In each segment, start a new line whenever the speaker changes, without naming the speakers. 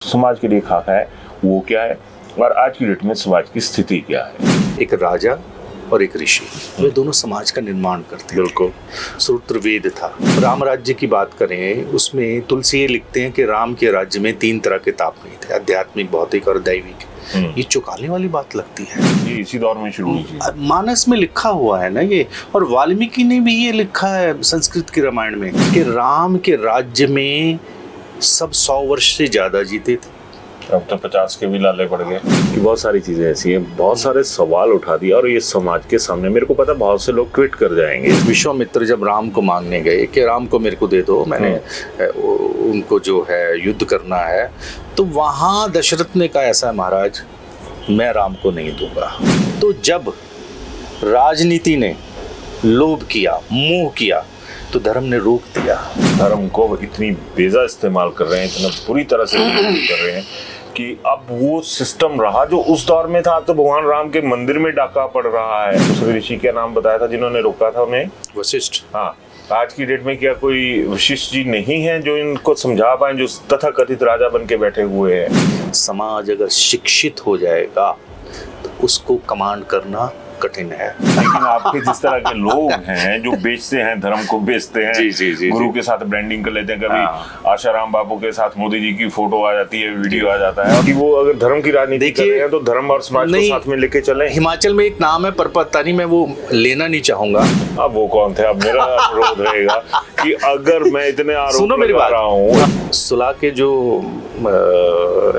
समाज के लिए खाका है वो क्या है और आज की डेट में समाज की स्थिति क्या है।
एक राजा और एक ऋषि, वे दोनों समाज का निर्माण करते हैं।
बिल्कुल।
श्रुतवेद था। राम राज्य की बात करें, उसमें तुलसी ये लिखते हैं कि राम के राज्य में 3 तरह के ताप नहीं थे, आध्यात्मिक, भौतिक और दैविक। ये चौंकाने वाली बात लगती है।
ये इसी दौर में शुरू हुई थी।
मानस में लिखा हुआ है ना ये, और वाल्मीकि ने भी ये लिखा है संस्कृत के रामायण में कि राम के राज्य में सब 100 वर्ष से ज्यादा जीते थे।
अब तो 50 के भी लाले पड़ गए कि बहुत सारी चीजें ऐसी हैं, बहुत सारे सवाल उठा दिया और ये समाज के सामने मेरे को पता बहुत से लोग क्विट कर जाएंगे।
विश्वामित्र जब राम को मांगने गए कि राम को मेरे को दे दो, मैंने उनको जो है युद्ध करना है, तो वहाँ दशरथ ने कहा ऐसा है महाराज, मैं राम को नहीं दूंगा। तो जब राजनीति ने लोभ किया, मोह किया, तो धर्म ने रोक दिया।
धर्म को इतनी बेजा इस्तेमाल कर रहे हैं, इतना बुरी तरह से कर रहे हैं कि अब वो सिस्टम रहा जो उस दौर में था। अब तो भगवान राम के मंदिर में डाका पड़ रहा है। दूसरे ऋषि का नाम बताया था जिन्होंने रोका था उन्हें,
वशिष्ठ।
हाँ, आज की डेट में क्या कोई वशिष्ठ जी नहीं है जो इनको समझा पाए, जो तथाकथित राजा बन के बैठे हुए हैं।
समाज अगर शिक्षित हो जाएगा तो उसको कमांड करना कठिन है।
लेकिन आपके जिस तरह के लोग हैं जो बेचते हैं, धर्म को बेचते हैं,
जी,
गुरु के साथ ब्रांडिंग कर लेते हैं, कभी आशाराम बापू के साथ मोदी जी की फोटो आ जाती है, वीडियो आ जाता है कि वो अगर धर्म की राजनीति कर रहे हैं तो धर्म और समाज को साथ में लेके चले।
हिमाचल में एक नाम है परपतानी, मैं वो लेना नहीं चाहूंगा।
अब वो कौन थे? अब मेरा अनुरोध रहेगा कि अगर मैं इतने आरोप लगा रहा हूँ,
सुला के जो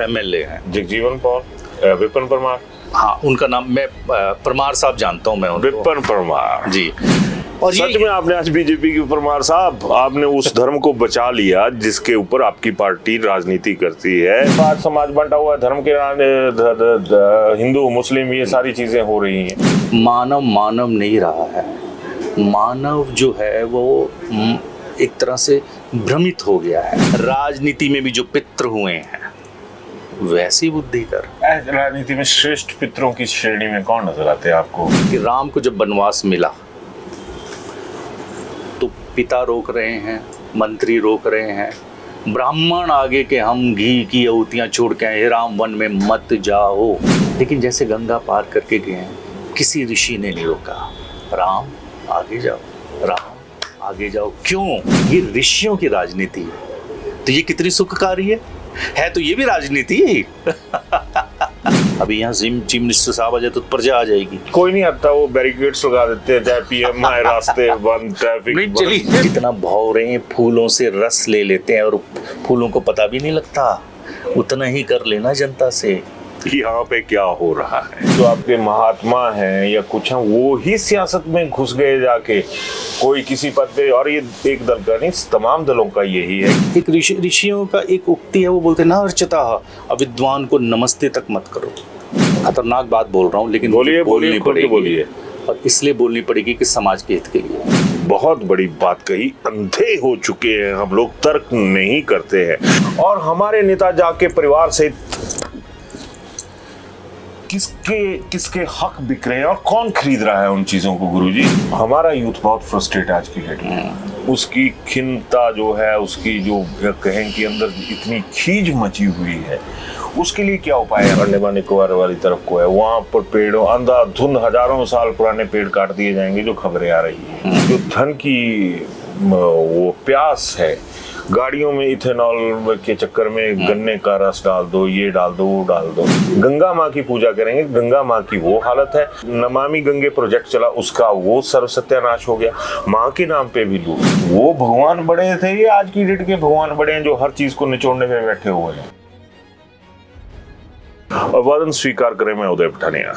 MLA हैं
जगजीवन कौर, विपिन परमार,
हाँ, उनका नाम मैं परमार साहब जानता हूँ मैं उनको।
विपिन परमार जी।
और
सच में आपने आज बीजेपी की परमार साहब, आपने उस धर्म को बचा लिया जिसके ऊपर आपकी पार्टी राजनीति करती है। आज समाज बंटा हुआ है, धर्म के हिंदू मुस्लिम ये सारी चीजें हो रही हैं।
मानव मानव नहीं रहा है। मानव जो है वो एक तरह से भ्रमित हो गया है। राजनीति में भी जो पितृ हुए हैं वैसी बुद्धि कर।
राजनीति में श्रेष्ठ पितरों की श्रेणी में कौन नजर आते हैं आपको?
कि राम को जब वनवास मिला तो पिता रोक रहे हैं, मंत्री रोक रहे हैं, ब्राह्मण आगे के हम घी की आहुतियां छोड़ के आए, राम वन में मत जाओ। लेकिन जैसे गंगा पार करके गए हैं, किसी ऋषि ने नहीं रोका, राम आगे जाओ, राम आगे जाओ। क्यों? ये ऋषियों की राजनीति है। तो ये कितनी सुखकारी है तो ये भी राजनीति है। अभी यहाँ चीफ मिनिस्टर साहब आ जाए तो प्रजा आ जाएगी।
कोई नहीं आता, वो बैरिकेड्स लगा देते हैं, चाहे PM आए, रास्ते बंद, ट्रैफिक
नहीं चली। कितना भाव रहे हैं, फूलों से रस ले लेते हैं और फूलों को पता भी नहीं लगता। उतना ही कर लेना जनता से
कि यहाँ पे क्या हो रहा है। जो आपके महात्मा हैं या कुछ हैं, वो ही सियासत में घुस गए जाके, कोई किसी पद पे। और ये एक दल का नहीं, तमाम दलों का यही है।
एक ऋषियों का एक उक्ति है, वो बोलते ना अर्चिता अविद्वान को नमस्ते तक मत करो। खतरनाक बात बोल रहा हूँ, लेकिन बोलनी पड़ेगी। और इसलिए बोलनी पड़ेगी कि समाज के हित के लिए।
बहुत बड़ी बात कही। अंधे हो चुके हैं हम लोग, तर्क नहीं करते हैं। और हमारे नेता जाके परिवार से किसके हक बिक रहे हैं और कौन खरीद रहा है उन चीजों को? गुरुजी, हमारा यूथ बहुत फ्रस्ट्रेट है आज की डेट में। उसकी खिन्नता जो है, उसकी जो कहें कि अंदर इतनी खीज मची हुई है, उसके लिए क्या उपाय है? अंडमान निकोबार वाली तरफ को है, वहां पर पेड़ों अंधाधुंध हजारों साल पुराने पेड़ काट दिए जाएंगे, जो खबरें आ रही है। जो धन की वो प्यास है, गाड़ियों में इथेनॉल के चक्कर में गन्ने का रस डाल दो, ये डाल दो, वो डाल दो। गंगा माँ की पूजा करेंगे, गंगा माँ की वो हालत है। नमामि गंगे प्रोजेक्ट चला, उसका वो सर्व सत्यानाश हो गया। माँ के नाम पे भी लूट। वो भगवान बड़े थे, ये आज की डेट के भगवान बड़े हैं जो हर चीज को निचोड़ने में बैठे हुए हैं। अभिवादन स्वीकार करें, मैं उदय पठानिया।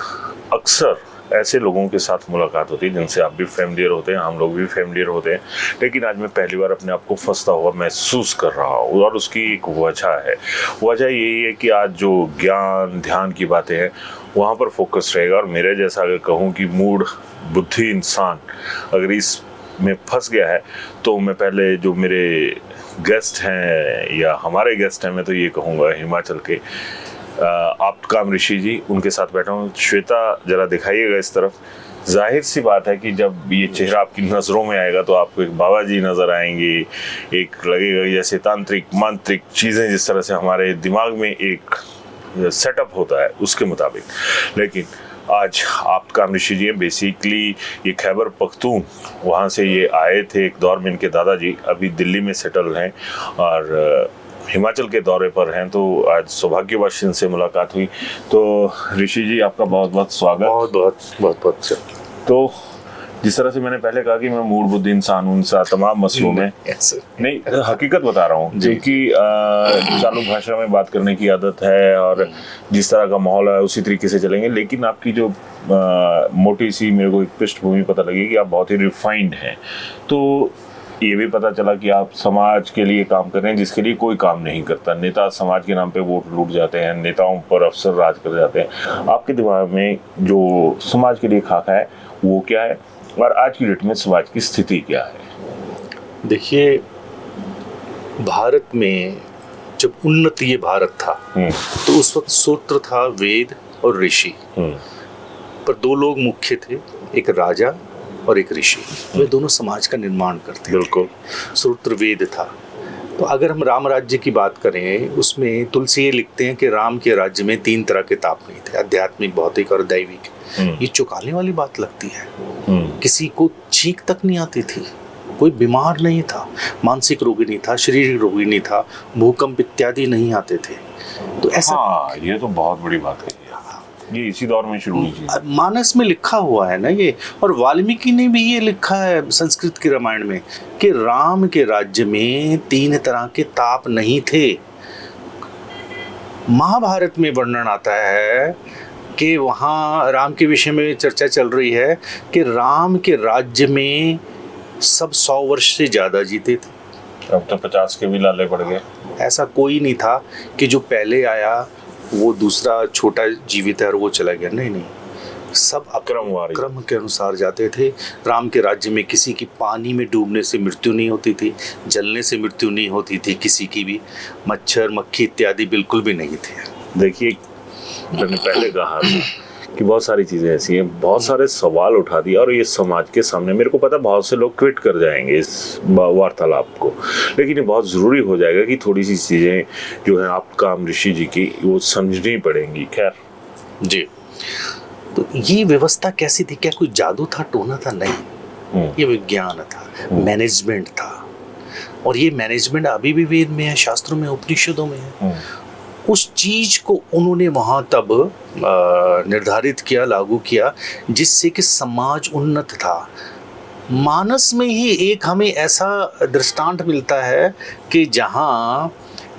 अक्सर ऐसे लोगों के साथ मुलाकात होती है जिनसे आप भी फेमिलियर होते हैं, हम लोग भी फेमिलियर होते हैं, लेकिन आज मैं पहली बार अपने आप को फंसता हुआ महसूस कर रहा हूँ। और उसकी एक वजह है। वजह यही है कि आज जो ज्ञान ध्यान की बातें हैं वहाँ पर फोकस रहेगा। और मेरे जैसा अगर कहूँ कि मूड बुद्धि इंसान अगर इस में फंस गया है, तो मैं पहले जो मेरे गेस्ट हैं या हमारे गेस्ट हैं, मैं तो ये कहूँगा हिमाचल के, आप्तकाम ऋषि जी, उनके साथ बैठा हूँ। श्वेता जरा दिखाइएगा इस तरफ। जाहिर सी बात है कि जब ये चेहरा आपकी नज़रों में आएगा तो आपको एक बाबा जी नज़र आएंगे, एक लगेगा जैसे तांत्रिक मांत्रिक चीज़ें जिस तरह से हमारे दिमाग में एक सेटअप होता है उसके मुताबिक। लेकिन आज आप्तकाम ऋषि जी हैं, बेसिकली ये खैबर पख्तून वहाँ से ये आए थे एक दौर में। इनके दादाजी अभी दिल्ली में सेटल हैं और हिमाचल के दौरे पर हैं, तो आज सौभाग्यवश इनसे मुलाकात हुई। तो ऋषि जी, आपका बहुत बहुत स्वागत।
बहुत बहुत
तो जिस तरह से मैंने पहले कहा कि मैं मूल बुद्धि इंसान हूँ, तमाम मसलों में नहीं, हकीकत बता रहा हूँ, क्योंकि चालू भाषा में बात करने की आदत है और जिस तरह का माहौल है उसी तरीके से चलेंगे। लेकिन आपकी जो मोटी सी मेरे को एक पृष्ठभूमि पता लगी कि आप बहुत ही रिफाइंड हैं। तो ये भी पता चला कि आप समाज के लिए काम कर रहे हैं जिसके लिए कोई काम नहीं करता। नेता समाज के नाम पे वोट लूट जाते हैं, नेताओं पर अफसर राज कर जाते हैं। आपके दिमाग में जो समाज के लिए खाका है वो क्या है, और आज की डेट में समाज की स्थिति क्या है?
देखिए, भारत में जब उन्नतीय भारत था तो उस वक्त सूत्र था वेद और ऋषि, पर दो लोग मुख्य थे, एक राजा और एक ऋषि। वे दोनों समाज का निर्माण करते थे।
बिल्कुल।
सूत्र वेद था। तो अगर हम राम राज्य की बात करें, उसमें तुलसी ये लिखते हैं कि राम के राज्य में 3 तरह के ताप नहीं थे, आध्यात्मिक, भौतिक और दैविक। ये चौंकाने वाली बात लगती है। किसी को चीख तक नहीं आती थी, कोई बीमार नहीं था, मानसिक रोगी नहीं था, शारीरिक रोगी नहीं था, भूकंप इत्यादि नहीं आते थे। तो ऐसा,
हाँ, ये तो बहुत बड़ी बात है। ये इसी दौर में शुरू हुई चीज़।
मानस में लिखा हुआ है ना ये, और वाल्मीकि ने भी ये लिखा है संस्कृत के रामायण में कि राम के राज्य में 3 तरह के ताप नहीं थे। महाभारत में वर्णन आता है कि वहाँ राम के विषय में चर्चा चल रही है कि राम के राज्य में सब 100 वर्ष से ज़्यादा जीते थे।
अब तो 50 के भी लाले पड़ गए।
ऐसा कोई नहीं था कि जो पहले आया वो दूसरा छोटा जीवित है और वो चला गया। नहीं, सब क्रम के अनुसार जाते थे। राम के राज्य में किसी की पानी में डूबने से मृत्यु नहीं होती थी, जलने से मृत्यु नहीं होती थी किसी की भी, मच्छर मक्खी इत्यादि बिल्कुल भी नहीं थे।
देखिए, मैंने पहले कहा कि बहुत सारी चीज़ें ऐसी हैं, बहुत सारे सवाल उठा दिया और ये समाज के सामने, मेरे को पता बहुत से लोग क्विट कर जाएंगे इस वार्तालाप को, लेकिन ये बहुत ज़रूरी हो जाएगा कि थोड़ी सी चीज़ें जो है आप्तकाम ऋषि जी की वो समझनी पड़ेंगी। खैर
जी, तो ये व्यवस्था कैसी थी? क्या कोई जादू था, टोना था? नहीं, ये विज्ञान था, मैनेजमेंट था। और ये मैनेजमेंट अभी भी वेद में है, शास्त्रों में, उपनिषदों में है। उस चीज को उन्होंने वहां तब निर्धारित किया, लागू किया, जिससे कि समाज उन्नत था। मानस में ही एक हमें ऐसा दृष्टांत मिलता है कि जहां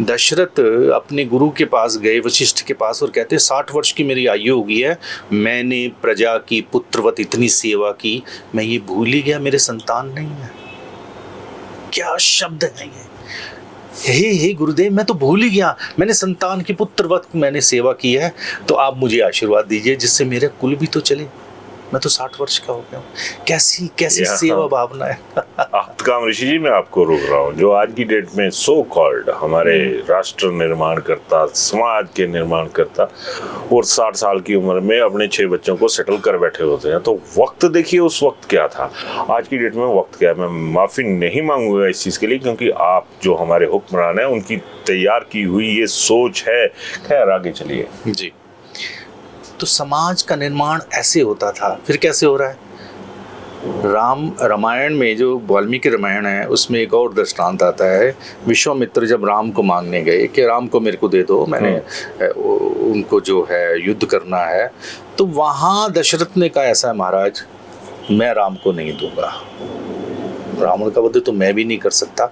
दशरथ अपने गुरु के पास गए, वशिष्ठ के पास, और कहते 60 वर्ष की मेरी आयु हो गई है, मैंने प्रजा की पुत्रवत इतनी सेवा की, मैं ये भूल ही गया मेरे संतान नहीं है। क्या शब्द है ये! हे गुरुदेव, मैं तो भूल ही गया, मैंने संतान की पुत्रवत मैंने सेवा की है, तो आप मुझे आशीर्वाद दीजिए जिससे मेरे कुल भी तो चले। मैं तो 60 वर्ष का हो गया हूँ। कैसी सेवा भावना है।
आप्तकाम ऋषि जी, मैं आपको रोक रहा हूँ, जो आज की डेट में सो कॉल्ड हमारे राष्ट्र निर्माण करता, समाज के निर्माण करता, और 60 साल की उम्र में अपने 6 बच्चों को सेटल कर बैठे होते हैं, तो वक्त देखिए उस वक्त क्या था, आज की डेट में वक्त क्या है। मैं माफ़ी नहीं मांगूंगा इस चीज़ के लिए, क्योंकि आप जो हमारे हुक्मरान हैं उनकी तैयार की हुई ये सोच है। खैर, आगे चलिए
जी। तो समाज का निर्माण ऐसे होता था। फिर कैसे हो रहा है? रामायण में, जो वाल्मीकि रामायण है, उसमें एक और दृष्टांत आता है। विश्वामित्र जब राम को मांगने गए कि राम को मेरे को दे दो, मैंने उनको जो है युद्ध करना है, तो वहाँ दशरथ ने कहा ऐसा है महाराज, मैं राम को नहीं दूंगा, रावण का वध तो मैं भी नहीं कर सकता।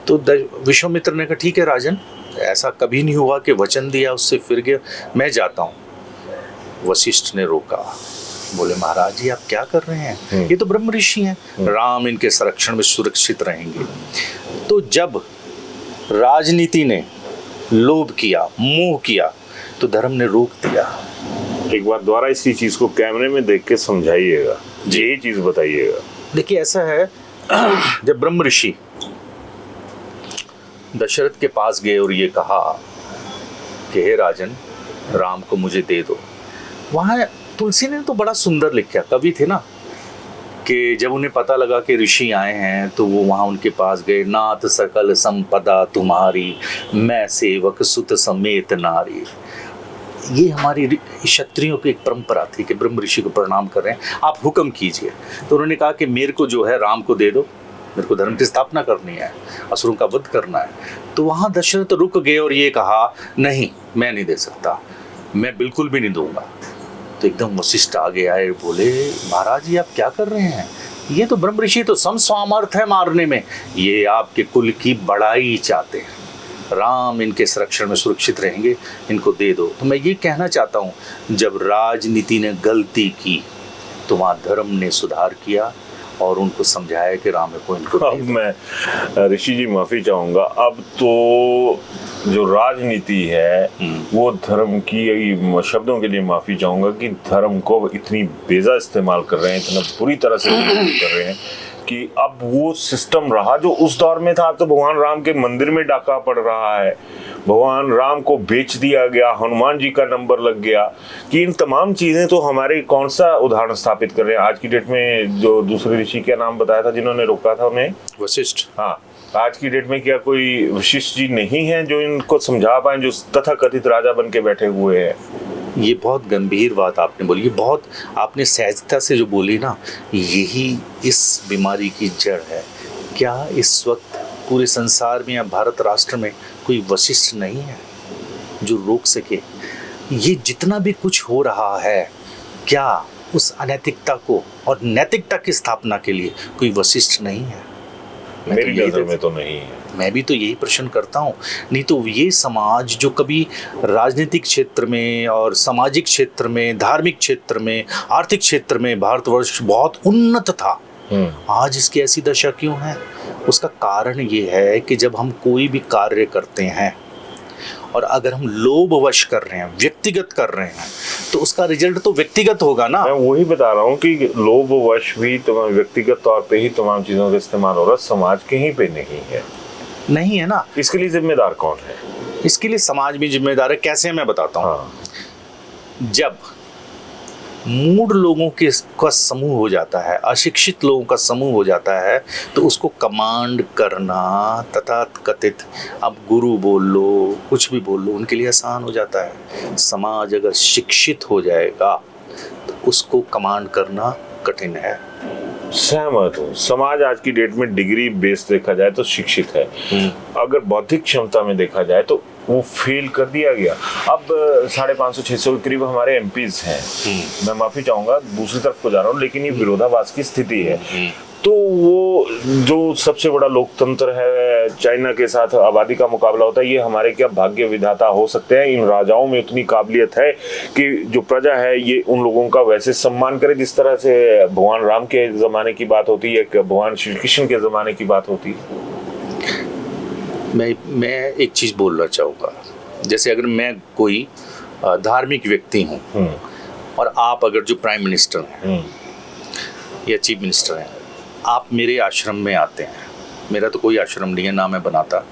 तो विश्वामित्र ने कहा ठीक है राजन, ऐसा कभी नहीं हुआ कि वचन दिया उससे फिर गया, मैं जाता हूँ। वशिष्ठ ने रोका, बोले महाराज जी आप क्या कर रहे हैं, ये तो ब्रह्म ऋषि हैं, राम इनके संरक्षण में सुरक्षित रहेंगे। तो जब राजनीति ने लोभ किया, मोह किया, तो धर्म ने रोक दिया।
एक बार दोबारा इसी चीज को कैमरे में देख के समझाइएगा, यही चीज बताइएगा।
देखिए ऐसा है, जब ब्रह्म ऋषि दशरथ के पास गए और ये कहा कि हे राजन, राम को मुझे दे दो। वहाँ तुलसी ने तो बड़ा सुंदर लिखा, कवि थे ना, कि जब उन्हें पता लगा कि ऋषि आए हैं तो वो वहाँ उनके पास गए। नाथ सकल संपदा तुम्हारी, मैं सेवक सुत समेत नारी। ये हमारी क्षत्रियों की एक परंपरा थी कि ब्रह्म ऋषि को प्रणाम कर रहे हैं, आप हुक्म कीजिए। तो उन्होंने कहा कि मेरे को जो है राम को दे दो, मेरे को धर्म की स्थापना करनी है, असुरों का वध करना है। तो वहाँ दशरथ रुक गए और ये कहा नहीं, मैं नहीं दे सकता, मैं बिल्कुल भी नहीं दूंगा। तो एकदम वशिष्ठ आगे आए, बोले महाराज जी आप क्या कर रहे हैं, ये तो ब्रह्म ऋषि तो समसामर्थ है मारने में, ये आपके कुल की बड़ाई चाहते हैं, राम इनके संरक्षण में सुरक्षित रहेंगे, इनको दे दो। तो मैं ये कहना चाहता हूँ, जब राजनीति ने गलती की तो वहाँ धर्म ने सुधार किया और उनको समझाया कि राम को इनको दे दो।
मैं ऋषि जी माफी चाहूंगा, अब तो जो राजनीति है वो धर्म की, शब्दों के लिए माफी चाहूंगा कि धर्म को इतनी बेजा इस्तेमाल कर रहे हैं, इतना बुरी तरह से कर रहे हैं कि अब वो सिस्टम रहा जो उस दौर में था। अब तो भगवान राम के मंदिर में डाका पड़ रहा है, भगवान राम को बेच दिया गया, हनुमान जी का नंबर लग गया, कि इन तमाम चीजें तो हमारे कौन सा उदाहरण स्थापित कर रहे हैं आज की डेट में। जो दूसरे ऋषि का नाम बताया था जिन्होंने रोका था उन्हें,
वशिष्ठ।
हाँ, आज की डेट में क्या कोई वशिष्ठ जी नहीं है जो इनको समझा पाए, जो तथाकथित राजा बन के बैठे हुए हैं।
ये बहुत गंभीर बात आपने बोली, ये बहुत आपने सहजता से जो बोली ना, यही इस बीमारी की जड़ है। क्या इस वक्त पूरे संसार में या भारत राष्ट्र में कोई वशिष्ठ नहीं है जो रोक सके ये जितना भी कुछ हो रहा है? क्या उस अनैतिकता को और नैतिकता की स्थापना के लिए कोई वशिष्ठ नहीं है?
मेरी नजर में तो नहीं है।
मैं भी तो यही प्रश्न करता हूँ। नहीं तो ये समाज जो कभी राजनीतिक क्षेत्र में और सामाजिक क्षेत्र में, धार्मिक क्षेत्र में, आर्थिक क्षेत्र में भारतवर्ष बहुत उन्नत था, आज इसकी ऐसी दशा क्यों है? उसका कारण ये है कि जब हम कोई भी कार्य करते हैं और अगर हम लोभवश कर रहे हैं, व्यक्तिगत कर रहे हैं, तो उसका रिजल्ट तो व्यक्तिगत होगा ना।
मैं वही बता रहा हूँ कि लोभवश भी तमाम व्यक्तिगत तौर पे ही तमाम चीजों का इस्तेमाल हो रहा है, समाज कहीं पे नहीं है
ना।
इसके लिए जिम्मेदार कौन है?
इसके लिए समाज भी जिम्मेदार है। कैसे मैं बताता हूँ।
हाँ।
जब मूढ़ लोगों के का समूह हो जाता है, अशिक्षित लोगों का समूह हो जाता है, तो उसको कमांड करना तथा कथित, अब गुरु बोल लो, कुछ भी बोल लो, उनके लिए आसान हो जाता है। समाज अगर शिक्षित हो जाएगा तो उसको कमांड करना कठिन है।
सहमत हूँ। समाज आज की डेट में डिग्री बेस देखा जाए तो शिक्षित है, अगर बौद्धिक क्षमता में देखा जाए तो वो फेल कर दिया गया। अब 550-600 के करीब हमारे एमपीज हैं। मैं माफी चाहूंगा दूसरी तरफ को जा रहा हूँ, लेकिन ये विरोधाभास की स्थिति है। तो वो जो सबसे बड़ा लोकतंत्र है, चाइना के साथ आबादी का मुकाबला होता है, ये हमारे क्या भाग्य विधाता हो सकते हैं? इन राजाओं में उतनी काबिलियत है कि जो प्रजा है ये उन लोगों का वैसे सम्मान करे जिस तरह से भगवान राम के जमाने की बात होती है, भगवान श्री कृष्ण के जमाने की बात होती है।
मैं एक चीज बोलना चाहूँगा, जैसे अगर मैं कोई धार्मिक व्यक्ति हूँ और आप अगर जो प्राइम मिनिस्टर हैं या चीफ मिनिस्टर हैं, आप मेरे आश्रम में आते हैं, मेरा तो कोई आश्रम नहीं है, ना मैं बनाता,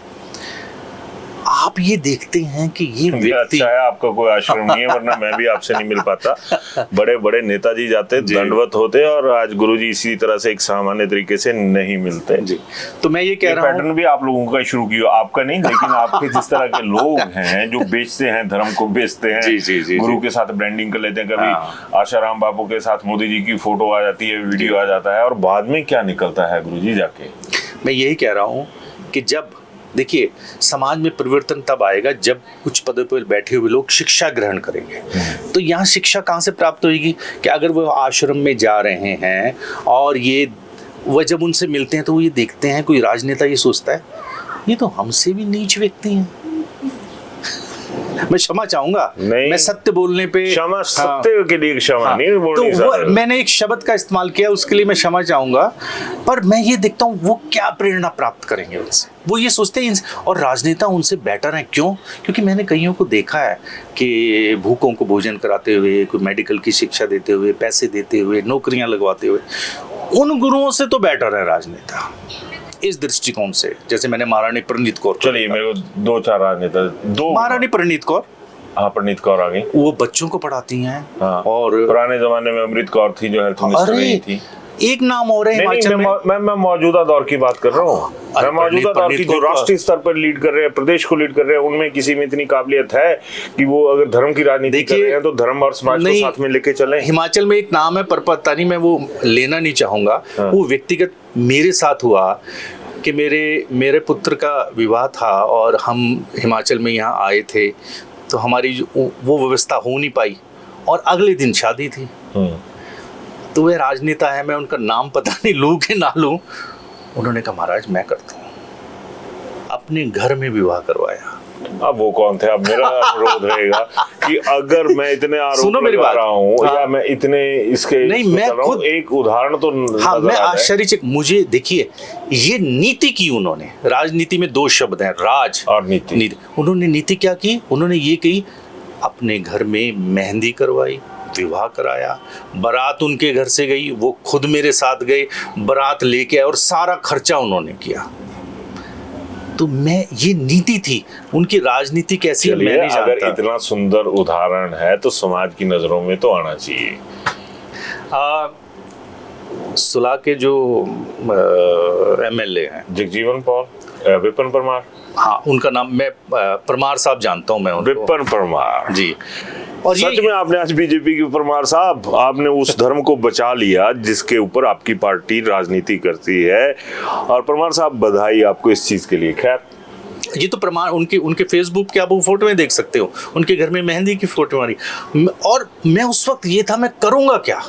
आप ये देखते हैं कि ये व्यक्ति,
अच्छा है आपका कोई आश्रम नहीं है, वरना मैं भी आपसे नहीं मिल पाता। बड़े बड़े नेताजी जाते, दंडवत होते, और आज गुरुजी इसी तरह से एक सामान्य तरीके से नहीं मिलते जी।
तो मैं ये कह रहा हूँ, पैटर्न
भी आप लोगों का शुरू किया, आपका नहीं, लेकिन आपके जिस तरह के लोग हैं जो बेचते हैं, धर्म को बेचते हैं, जी, गुरु के साथ ब्रांडिंग कर लेते हैं, कभी आशाराम बापू के साथ मोदी जी की फोटो आ जाती है, वीडियो आ जाता है, और बाद में क्या निकलता है गुरुजी जाके।
मैं यही कह रहा हूँ कि जब देखिए समाज में परिवर्तन तब आएगा जब कुछ पदों पर बैठे हुए लोग शिक्षा ग्रहण करेंगे। तो यहाँ शिक्षा कहाँ से प्राप्त होगी कि अगर वो आश्रम में जा रहे हैं और ये वह जब उनसे मिलते हैं तो वो ये देखते हैं, कोई राजनेता ये सोचता है ये तो हमसे भी नीच व्यक्ति हैं। मैं क्षमा चाहूंगा, मैं सत्य बोलने पे
क्षमा, सत्य के लिए क्षमा नहीं बोलनी।
तो मैंने एक शब्द का इस्तेमाल किया, उसके लिए मैं क्षमा चाहूंगा, पर मैं ये देखता हूँ वो क्या प्रेरणा प्राप्त करेंगे उनसे। वो ये सोचते हैं और राजनेता उनसे बेटर हैं। क्यों? क्योंकि मैंने कईयों को देखा है कि भूखों को भोजन कराते हुए, कोई मेडिकल की शिक्षा देते हुए, पैसे देते हुए, नौकरियां लगवाते हुए, उन गुरुओं से तो बेटर है राजनेता इस दृष्टिकोण से। जैसे मैंने महारानी प्रणीत कौर,
चलिए मेरे को 2-4 राजनेता, 2
महारानी प्रणीत कौर,
हाँ, परनीत कौर आ गई।
वो बच्चों को पढ़ाती हैं।
हाँ।
और
पुराने जमाने में अमृत कौर थी जो हेल्थ मिनिस्टर
अरे
रही थी।
एक नाम और है हिमाचल में।
मैं मौजूदा दौर की बात कर रहा हूँ।
अरे
मैं मौजूदा दौर की जो
परनीत
राष्ट्रीय स्तर पर लीड कर रहे हैं, प्रदेश को लीड कर रहे हैं, उनमें किसी में इतनी काबिलियत है कि वो अगर धर्म की राजनीति कर रहे हैं तो धर्म और समाज को साथ में लेके चलें।
हिमाचल में एक नाम है, पर पता नहीं, मैं वो लेना नहीं चाहूंगा।
हाँ।
वो व्यक्तिगत मेरे साथ हुआ कि मेरे पुत्र का विवाह था और हम हिमाचल में यहाँ आए थे, तो हमारी वो व्यवस्था हो नहीं पाई और अगले दिन शादी थी। तो वे राजनेता है, मैं उनका नाम पता नहीं लूं कि ना लूं, उन्होंने कहा महाराज मैं करता हूँ, अपने घर में विवाह करवाया।
अब वो कौन थे? अब मेरा अनुरोध रहेगा कि अगर मैं इतने आरोप लगा रहा हूँ या मैं इतने इसके
नहीं, मैं खुद
एक उदाहरण तो
हाँ, मैं आश्चर्यचकित, मुझे देखिए ये नीति की उन्होंने, राजनीति में दो शब्द हैं, राज
और नीति।
उन्होंने नीति क्या की? उन्होंने ये कही, अपने घर में मेहंदी करवाई, विवाह कराया, बारात उनके घर से गई, वो खुद मेरे साथ गए, बारात लेके आए और सारा खर्चा उन्होंने किया। तो मैं, ये नीति थी उनकी। राजनीति कैसी है मैं नहीं जानता।
अगर इतना सुंदर उदाहरण है तो समाज की नजरों में तो आना चाहिए।
सुलह के जो एमएलए हैं
जगजीवन पॉल, विपिन परमार,
हाँ उनका नाम मैं परमार साहब जानता हूँ मैं उनको।
विपिन परमार
जी। और
सच में आपने आज बीजेपी की परमार साहब, आपने उस धर्म को बचा लिया जिसके ऊपर आपकी पार्टी राजनीति करती है, और परमार साहब बधाई आपको इस चीज के लिए। खैर,
ये तो प्रमाण उनके फेसबुक के आप वो फोटो में देख सकते हो, उनके घर में मेहंदी की फोटो आ रही। और मैं उस वक्त ये था, मैं करूंगा क्या?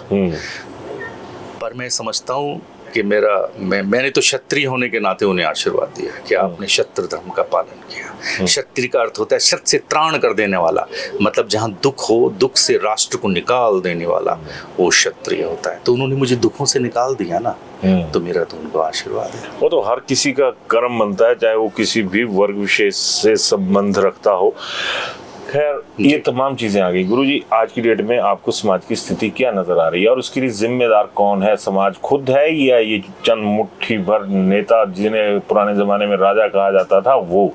पर मैं समझता हूँ कि मैंने तो क्षत्रिय होने के नाते उन्हें आशीर्वाद दिया कि आपने क्षत्र धर्म का पालन किया। क्षत्रिय का अर्थ होता है क्षत्र से त्राण कर देने वाला, मतलब जहाँ दुख हो, दुख से राष्ट्र को निकाल देने वाला, वो क्षत्रिय होता है। तो उन्होंने मुझे दुखों से निकाल दिया ना, तो मेरा तो उनको आशीर्वाद है।
वो तो हर किसी का कर्म बनता है, चाहे वो किसी भी वर्ग विशेष से संबंध रखता हो। खैर, ये तमाम चीजें आ गई। गुरुजी, आज की डेट में आपको समाज की स्थिति क्या नजर आ रही है और उसके लिए जिम्मेदार कौन है? समाज खुद है या ये चंद मुट्ठी भर नेता जिन्हें पुराने जमाने में राजा कहा जाता था वो?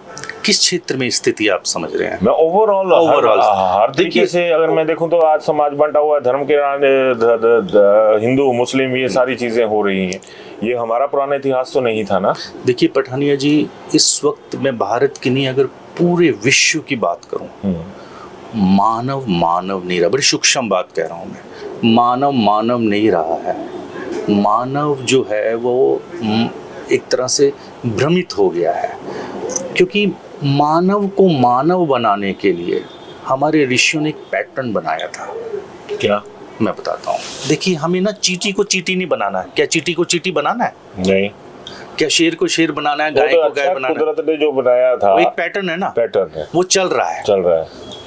किस क्षेत्र में स्थिति आप समझ रहे हैं?
मैं ओवरऑल हर तरीके से अगर मैं देखूं तो आज समाज बंटा हुआ है, धर्म के हिंदू मुस्लिम ये सारी चीजें हो रही हैं। ये हमारा पुराना इतिहास तो नहीं था ना।
देखिए पठानिया जी, इस वक्त मैं भारत की नहीं, अगर पूरे विश्व की बात करूं, मानव नहीं रहा। बड़ी सूक्ष्म बात कह रहा हूं मैं। मानव नहीं रहा है। मानव जो है वो एक तरह से भ्रमित हो गया है, क्योंकि मानव को मानव बनाने के लिए हमारे ऋषियों ने एक पैटर्न बनाया था।
क्या?
मैं बताता हूँ। देखिए, हमें ना चींटी को चींटी नहीं बनाना है। क्या चींटी को चींटी बनाना है?
नहीं।
क्या शेर को शेर बनाना है? गाय को गाय बनाना है?
कुदरत ने जो बनाया था,
वो एक पैटर्न है ना,
पैटर्न है,
वो चल रहा है।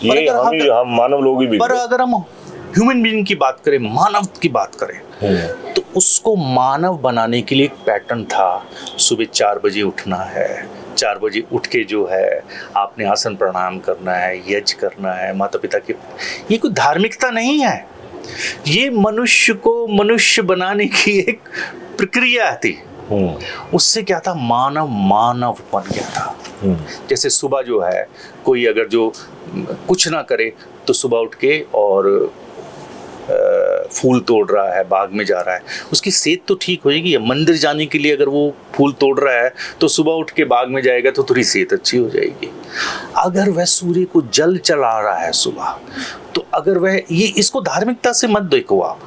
ये हम मानव लोग ही।
पर अगर हम ह्यूमन बीइंग की बात करें, मानव की बात करें, तो उसको मानव बनाने के लिए एक पैटर्न था। सुबह 4 बजे उठना है, 4 बजे उठ के जो है आपने आसन प्राणायाम करना है, यज्ञ करना है, माता पिता के। ये कोई धार्मिकता नहीं है, ये मनुष्य को मनुष्य बनाने की एक प्रक्रिया थी। उससे क्या था, मानव बन गया था। जैसे सुबह जो है कोई अगर जो कुछ ना करे तो सुबह उठ के और फूल तोड़ रहा है, बाग में जा रहा है, उसकी सेहत तो ठीक होएगी। मंदिर जाने के लिए अगर वो फूल तोड़ रहा है तो सुबह उठ के बाग में जाएगा तो थोड़ी सेहत अच्छी हो जाएगी। अगर वह सूर्य को जल चढ़ा रहा है सुबह, तो अगर वह, ये इसको धार्मिकता से मत देखो आप,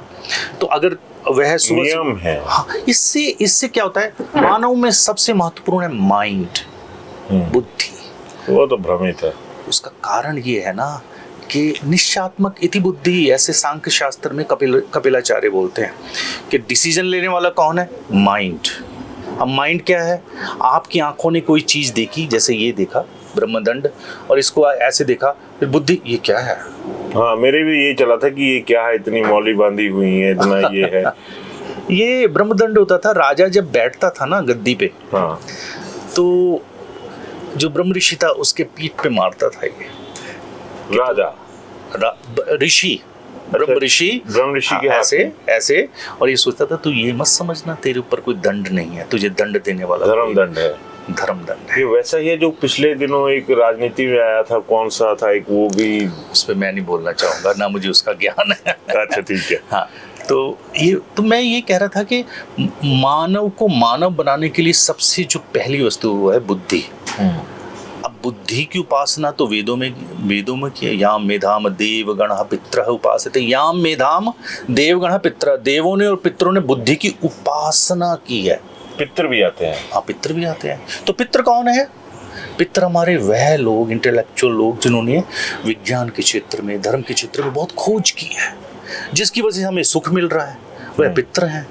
तो अगर वह
नियम है।
हाँ, इससे क्या होता है, मानव में सबसे महत्वपूर्ण है माइंड, बुद्धि।
वो तो भ्रमित है।
उसका कारण ये है ना कि निश्चयात्मक इति बुद्धि, ऐसे सांख्य शास्त्र में कपिलाचार्य बोलते हैं कि डिसीजन लेने वाला कौन है, माइंड। अब माइंड क्या है, आपकी आंखों ने कोई चीज देखी, जैसे ये देखा ब्रह्मदंड, और इसको ऐसे देखा, फिर बुद्धि ये क्या है।
हाँ, मेरे भी ये चला था कि ये क्या है, इतनी मौली बांधी हुई है, इतना ये है।
ये ब्रह्मदंड होता था, राजा जब बैठता था ना गद्दी पे,
हाँ,
तो जो ब्रह्म ऋषि था उसके पीठ पे मारता था ये
राजा,
ऋषि, ब्रह्म ऋषि
के
ऐसे, और ये सोचता था तू ये मत समझना तेरे ऊपर कोई दंड नहीं है, तुझे दंड देने वाला
धर्म दंड है।
धर्मदंड है।
ये वैसा ही है जो पिछले दिनों एक राजनीति में आया था, कौन सा था एक, वो भी
उस पर मैं नहीं बोलना चाहूँगा, ना मुझे उसका ज्ञान है।
अच्छा ठीक है।
हाँ, तो मैं ये कह रहा था कि मानव को मानव बनाने के लिए सबसे जो पहली वस्तु वो है बुद्धि। अब बुद्धि की उपासना तो वेदों में की है। याम मेधाम देवगण पितरः उपासते। याम मेधाम देवगण पितरः, देवों ने और पितरों ने बुद्धि की उपासना की है।
पितर भी आते हैं।
हाँ, पितर भी आते हैं। तो पितर कौन है? पितर हमारे वह लोग, इंटेलेक्चुअल लोग जिन्होंने विज्ञान के क्षेत्र में, धर्म के क्षेत्र में बहुत खोज की है, जिसकी वजह से हमें सुख मिल रहा है, वह पितर हैं।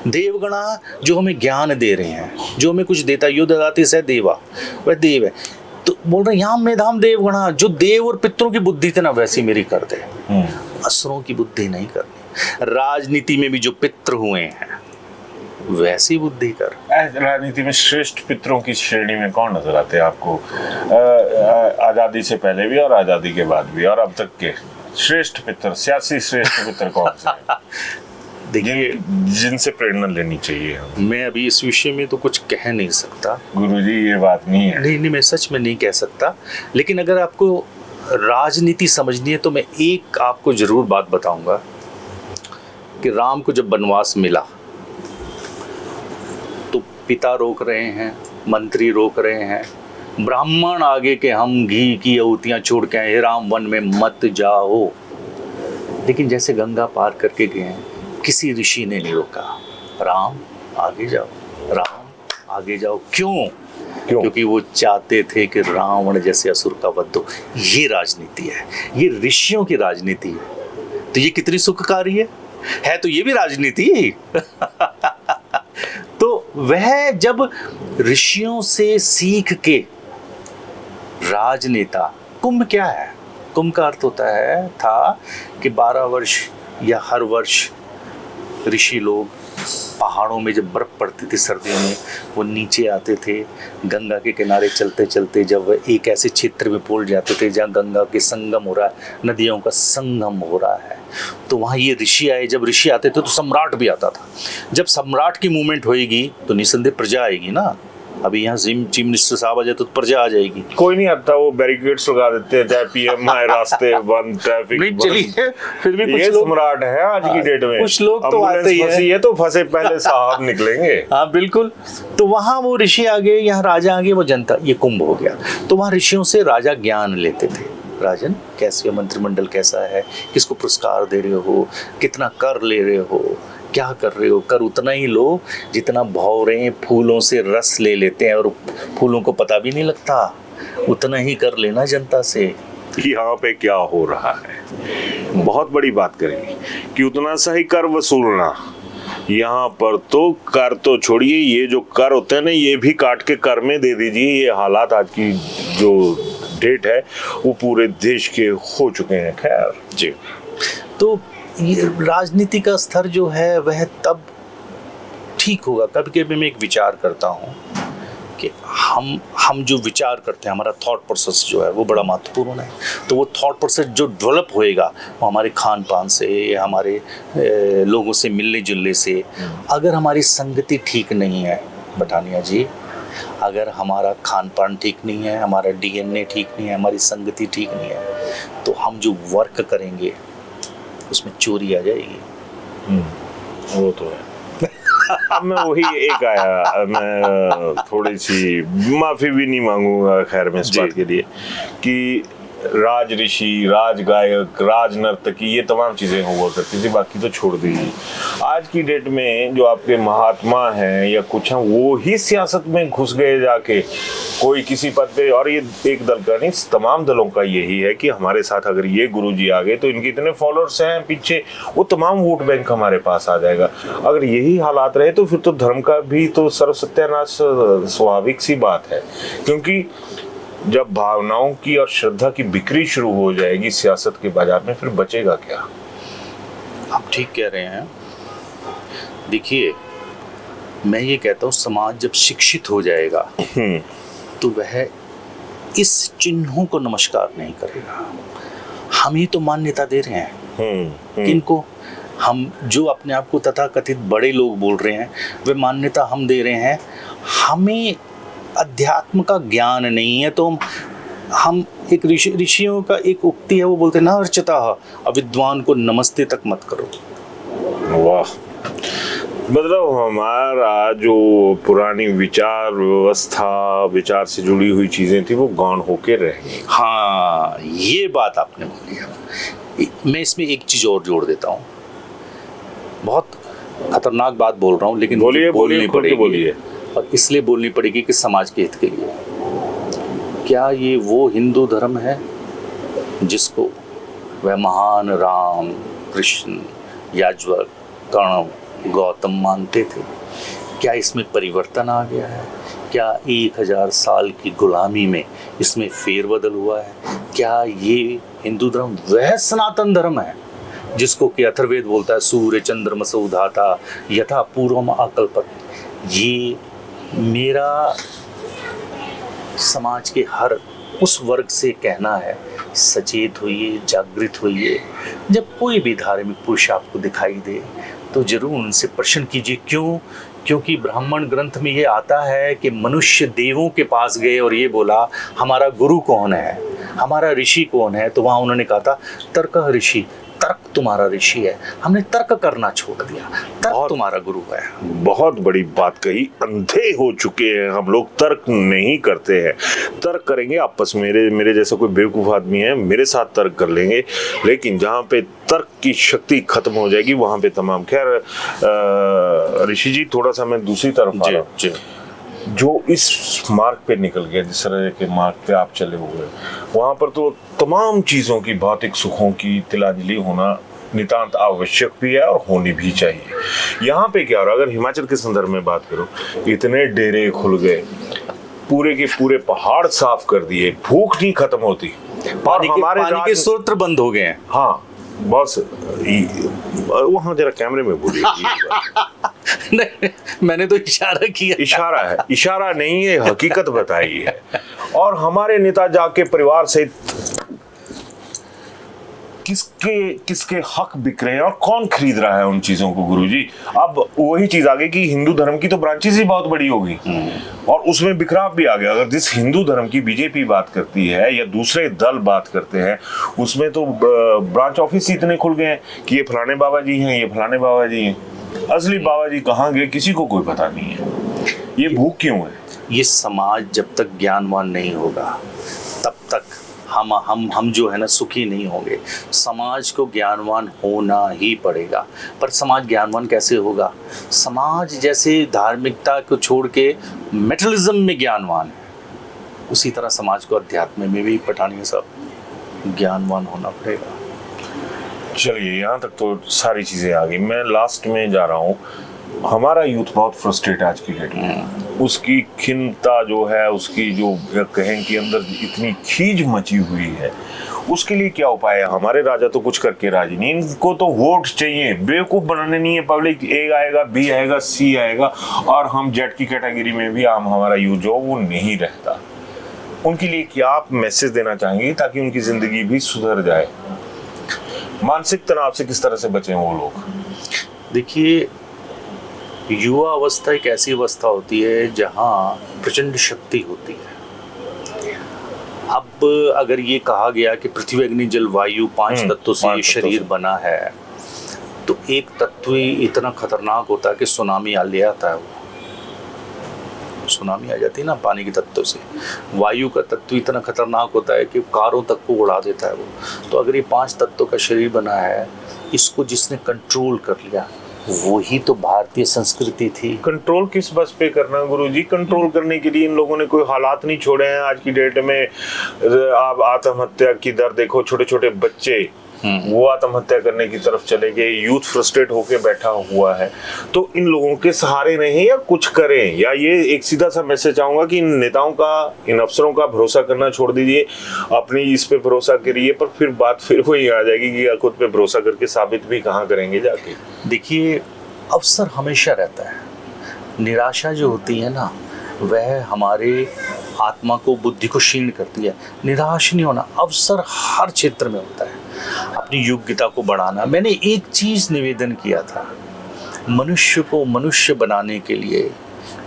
देवगणा जो हमें ज्ञान दे रहे हैं, जो हमें कुछ देता है, यो ददाति स देवा, वह देव है। तो बोल रहे हैं याम मेधाम देवगणा, जो देव और पितरों की बुद्धि थे ना वैसी मेरी कर दे, असुरों की बुद्धि नहीं करनी। राजनीति में भी जो पितर हुए हैं वैसी बुद्धि कर।
राजनीति में श्रेष्ठ पितरों की श्रेणी में कौन नजर आते हैं आपको, आजादी से पहले भी और आजादी के बाद भी और अब तक के श्रेष्ठ पितर, सियासी श्रेष्ठ पितर कौन से हैं? देखिए, जिनसे प्रेरणा लेनी चाहिए हमें।
मैं अभी इस विषय में तो कुछ कह नहीं सकता
गुरुजी, ये बात नहीं है।
नहीं, मैं सच में नहीं कह सकता, लेकिन अगर आपको राजनीति समझनी है तो मैं एक आपको जरूर बात बताऊंगा कि राम को जब वनवास मिला तो पिता रोक रहे हैं, मंत्री रोक रहे हैं, ब्राह्मण आगे के हम घी की आहुतियां छोड़ के आए, हे राम वन में मत जाओ। लेकिन जैसे गंगा पार करके गए हैं, किसी ऋषि ने नहीं रोका, राम आगे जाओ, राम आगे जाओ। क्यों? क्योंकि वो चाहते थे कि रावण जैसे असुर का वध हो। ये राजनीति है, ये ऋषियों की राजनीति है। तो ये कितनी सुखकारी है तो ये भी राजनीति। तो वह जब ऋषियों से सीख के राजनेता, कुंभ क्या है? कुंभ का अर्थ होता है था कि 12 वर्ष या हर वर्ष ऋषि लोग पहाड़ों में जब बर्फ पड़ती थी सर्दियों में, वो नीचे आते थे, गंगा के किनारे चलते चलते जब एक ऐसे क्षेत्र में पहुंच जाते थे जहाँ गंगा के संगम हो रहा है, नदियों का संगम हो रहा है, तो वहाँ ये ऋषि आए। जब ऋषि आते थे तो सम्राट भी आता था। जब सम्राट की मूवमेंट होएगी तो निसंदेह प्रजा आएगी ना। अभी यहाँ चीफ मिनिस्टर साहब आ जाए तो प्रजा आ जाएगी।
कोई नहीं आता, वो बैरिकेड्स लगा देते हैं, चाहे पीएम आए, रास्ते बंद, ट्रैफिक
नहीं, चलिए फिर भी
ये सम्राट है आज की डेट में।
कुछ लोग तो आते ही
है तो फंसे पहले साहब निकलेंगे।
हाँ बिल्कुल। तो वहाँ वो ऋषि आ गए, यहाँ राजा आ गए, वो जनता, ये कुंभ हो गया। तो वहाँ ऋषियों से राजा ज्ञान लेते थे। राजन कैसे, मंत्रिमंडल कैसा है, किसको पुरस्कार दे रहे हो, कितना कर ले रहे हो, क्या कर रहे हो। कर उतना ही लो जितना भौरे फूलों से रस ले लेते हैं और फूलों को पता भी नहीं लगता, उतना ही कर लेना जनता से।
यहाँ पे क्या हो रहा है, बहुत बड़ी बात करेंगे कि उतना सा ही कर वसूलना। यहाँ पर तो कर तो छोड़िए, ये जो कर होते हैं ना, ये भी काट के कर में दे दीजिए। ये हालात आज की जो डेट है वो पूरे देश के हो चुके हैं। खैर जी,
तो ये राजनीति का स्तर जो है वह तब ठीक होगा। कभी कभी मैं एक विचार करता हूँ कि हम जो विचार करते हैं, हमारा थॉट प्रोसेस जो है वो बड़ा महत्वपूर्ण है। तो वो थॉट प्रोसेस जो डेवलप होएगा वो हमारे खान पान से, हमारे लोगों से मिलने जुलने से। अगर हमारी संगति ठीक नहीं है बटानिया जी, अगर हमारा खान पान ठीक नहीं है, हमारा डीएनए ठीक नहीं है, हमारी संगति ठीक नहीं है, तो हम जो वर्क करेंगे उसमें चोरी आ जाएगी।
वो तो है। अब मैं वही एक आया, मैं थोड़ी सी माफी भी नहीं मांगूंगा खैर मैं इस बात के लिए कि राज ऋषि, राज गायक, राज नर्तकी, ये तमाम चीजें हुआ करती थी, बाकी तो छोड़ दीजिए। आज की डेट में जो आपके महात्मा हैं या कुछ हैं, वो ही सियासत में घुस गए जाके, कोई किसी पद पे। और ये एक दल का नहीं, तमाम दलों का यही है कि हमारे साथ अगर ये गुरुजी आ गए तो इनके इतने फॉलोअर्स हैं पीछे, वो तमाम वोट बैंक हमारे पास आ जाएगा। अगर यही हालात रहे तो फिर तो धर्म का भी तो सर्व सत्यानाश स्वाभाविक सी बात है। क्योंकि जब भावनाओं की और श्रद्धा की बिक्री शुरू हो जाएगी सियासत के बाजार में, फिर बचेगा क्या?
आप ठीक कह रहे हैं। देखिए, मैं ये कहता हूँ समाज जब शिक्षित हो जाएगा तो वह इस चिन्हों को नमस्कार नहीं करेगा। हम ही तो मान्यता दे रहे हैं किनको? हम जो अपने आप को तथाकथित बड़े लोग बोल रहे हैं, वे मान्यता हम दे रहे हैं। हमें अध्यात्म का ज्ञान नहीं है तो हम एक ऋषियों का एक उक्ति है, वो बोलते ना अर्चता अविद्वान को नमस्ते तक मत करो।
वाह, मतलब हमारा जो पुरानी विचार व्यवस्था, विचार से जुड़ी हुई चीजें थी वो गौण होके रह गई।
हाँ, ये बात आपने बोली। मैं इसमें एक चीज और जोड़ देता हूँ, बहुत खतरनाक बात बोल रहा हूँ लेकिन
बोलिए
बोलनी पड़ेगी,
बोलिए।
और इसलिए बोलनी पड़ेगी कि समाज के हित के लिए। क्या ये वो हिंदू धर्म है जिसको वह महान राम, कृष्ण, याज्ञवल्क्य, कर्ण, गौतम मानते थे? क्या इसमें परिवर्तन आ गया है? क्या 1000 साल की गुलामी में इसमें फेरबदल हुआ है? क्या ये हिंदू धर्म वह सनातन धर्म है जिसको कि अथर्ववेद बोलता है सूर्य चंद्रमसो धाता यथा पूर्वम अकल्पत? ये मेरा समाज के हर उस वर्ग से कहना है, सचेत होइए, जागृत होइए। जब कोई भी धार्मिक पुरुष आपको दिखाई दे तो जरूर उनसे प्रश्न कीजिए। क्यों? क्योंकि ब्राह्मण ग्रंथ में ये आता है कि मनुष्य देवों के पास गए और ये बोला हमारा गुरु कौन है, हमारा ऋषि कौन है, तो वहाँ उन्होंने कहा था तर्क ऋषि, तर्क तुम्हारा ऋषि है। हमने तर्क करना छोड़ दिया, तर्क तुम्हारा गुरु है।
बहुत बड़ी बात कही। अंधे हो चुके हैं हम लोग, तर्क नहीं करते हैं। तर्क करेंगे आपस में, मेरे जैसा कोई बेवकूफ आदमी है मेरे साथ तर्क कर लेंगे, लेकिन जहाँ पे तर्क की शक्ति खत्म हो जाएगी वहां पे तमाम। खैर ऋषि जी, थोड़ा सा मैं दूसरी तरफ आ रहा हूं। जो इस मार्ग पे निकल गया, जिस तरह के मार्ग पे आप चले हुए, वहां पर तो तमाम चीजों की, भौतिक सुखों की तिलांजलि होना नितांत आवश्यक भी है और होनी भी चाहिए। यहाँ पे क्या हो रहा है, अगर हिमाचल के संदर्भ में बात करो, इतने डेरे खुल गए, पूरे के पूरे पहाड़ साफ कर दिए, भूख नहीं खत्म होती,
पानी के स्रोत बंद हो गए हैं।
हाँ, बस वहां जरा कैमरे में बोलिए।
नहीं, मैंने तो इशारा किया।
इशारा है, इशारा नहीं है, हकीकत बताई है। और हमारे नेता जाके परिवार सहित किसके हक बिक रहे हैं और कौन खरीद रहा है उन चीजों को गुरुजी? अब वही चीज आ गई कि हिंदू धर्म की तो ब्रांचेस ही बहुत बड़ी हो गई और उसमें बिखराव भी आ गया। अगर जिस हिंदू धर्म की बीजेपी बात करती है या दूसरे दल बात करते हैं, उसमें तो ब्रांच ऑफिस इतने खुल गए हैं कि ये फलाने बाबा जी हैं, ये फलाने बाबा जी हैं। असली बाबा जी कहाँ गए किसी को कोई पता नहीं है। ये भूख क्यों है?
ये समाज जब तक ज्ञानवान नहीं होगा तब तक हम जो है ना सुखी नहीं होंगे। समाज को ज्ञानवान होना ही पड़ेगा। पर समाज ज्ञानवान कैसे होगा? समाज जैसे धार्मिकता को छोड़ के मेटलिज्म में ज्ञानवान है, उसी तरह समाज को अध्यात्म में भी पठानी सब ज्ञानवान होना पड़ेगा।
चलिए, यहाँ तक तो सारी चीजें आ गई। मैं लास्ट में जा रहा हूँ। हमारा यूथ बहुत फ्रस्ट्रेट है आज की डेट में। उसकी खिन्नता जो है, उसकी जो कहें कि अंदर इतनी खीज मची हुई है, उसके लिए क्या उपाय है? हमारे राजा तो कुछ करके राजी नहीं। इनको तो वोट चाहिए, बेवकूफ बनाने नहीं है पब्लिक। ए आएगा, बी आएगा, सी आएगा, और हम जेड की कैटेगरी में भी हमारा यूथ जो वो नहीं रहता। उनके लिए क्या आप मैसेज देना चाहेंगे ताकि उनकी जिंदगी भी सुधर जाए? मानसिक तनाव से किस तरह से बचें वो लोग?
देखिए, युवा अवस्था एक ऐसी अवस्था होती है जहाँ प्रचंड शक्ति होती है। अब अगर ये कहा गया कि पृथ्वी, अग्नि, जल, वायु 5 तत्वों से ये शरीर बना है, तो एक तत्व ही इतना खतरनाक होता है कि सुनामी आ ले आता है। वो सुनामी आ जाती है ना पानी के तत्व से। वायु का तत्व इतना खतरनाक होता है कि कारों तक को उड़ा देता है वो। तो अगर ये 5 तत्वों का शरीर बना है, इसको जिसने कंट्रोल कर लिया वो ही तो भारतीय संस्कृति थी।
कंट्रोल किस बस पे करना गुरुजी? कंट्रोल करने के लिए इन लोगों ने कोई हालात नहीं छोड़े हैं। आज की डेट में आप आत्महत्या की दर देखो, छोटे छोटे बच्चे वो आत्महत्या करने की तरफ चले गए। यूथ फ्रस्ट्रेट होके बैठा हुआ है। तो इन लोगों के सहारे रहें या कुछ करें? या ये एक सीधा सा मैसेज आऊंगा कि इन नेताओं का, इन अफसरों का भरोसा करना छोड़ दीजिए, अपनी इस पे भरोसा करिए। पर फिर बात फिर वही आ जाएगी कि खुद पे भरोसा करके साबित भी कहाँ करेंगे जाके।
देखिए, अवसर हमेशा रहता है। निराशा जो होती है ना, वह हमारे आत्मा को, बुद्धि को क्षीण करती है। निराश नहीं होना, अवसर हर क्षेत्र में होता है। अपनी योग्यता को बढ़ाना। मैंने एक चीज निवेदन किया था, मनुष्य को मनुष्य बनाने के लिए